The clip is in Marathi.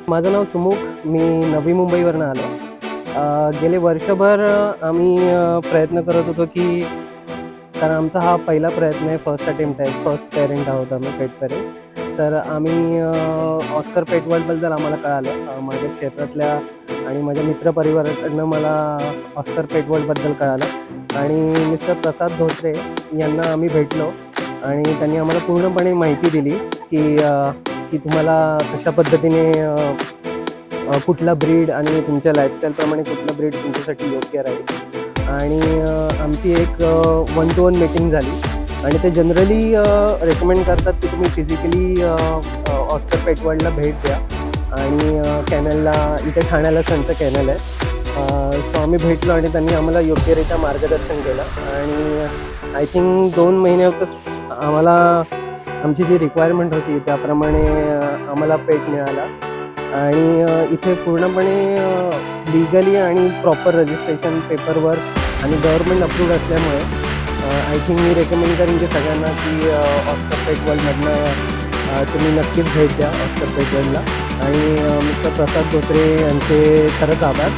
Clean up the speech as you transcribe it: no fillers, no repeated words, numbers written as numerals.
माझं नाव सुमुख. मी नवी मुंबईवरून आलो. गेले वर्षभर आम्ही प्रयत्न करत होतो, की कारण आमचा हा पहिला प्रयत्न आहे, फर्स्ट अटेम्प्ट आहे, फर्स्ट पेरेंट आहोत आम्ही, पेट पेरेंट. तर आम्ही ऑस्कर पेट वर्ल्डबद्दल आम्हाला कळालं. माझ्या क्षेत्रातल्या आणि माझ्या मित्रपरिवाराकडनं मला ऑस्कर पेट वर्ल्डबद्दल कळालं आणि मिस्टर प्रसाद धोत्रे यांना आम्ही भेटलो आणि त्यांनी आम्हाला पूर्णपणे माहिती दिली, की तुम्हाला कशा पद्धतीने कुठला ब्रीड आणि तुमच्या लाईफस्टाईलप्रमाणे कुठलं ब्रीड तुमच्यासाठी योग्य राहील. आणि आमची एक 1 to 1 मीटिंग झाली आणि ते जनरली रेकमेंड करतात, की तुम्ही फिजिकली ऑस्कर पेट वर्ल्डला भेट द्या आणि कॅनलला इथे ठाण्याला त्यांचं कॅनल आहे. सो आम्ही भेटलो आणि त्यांनी आम्हाला योग्यरित्या मार्गदर्शन केलं आणि आय थिंक 2 महिन्यातच आम्हाला आमची जी रिक्वायरमेंट होती त्याप्रमाणे आम्हाला पेट मिळाला. आणि इथे पूर्णपणे लिगली आणि प्रॉपर रजिस्ट्रेशन पेपरवर्क आणि गव्हर्नमेंट अप्रूव्ड असल्यामुळे आय थिंक मी रेकमेंड करेन की सगळ्यांना की ऑस्कर पेट वर्ल्डमधनं तुम्ही नक्कीच भेट द्या ऑस्कर पेट वर्ल्डला. आणि मिस्टर प्रसाद धोत्रे यांचे खरंच आभार.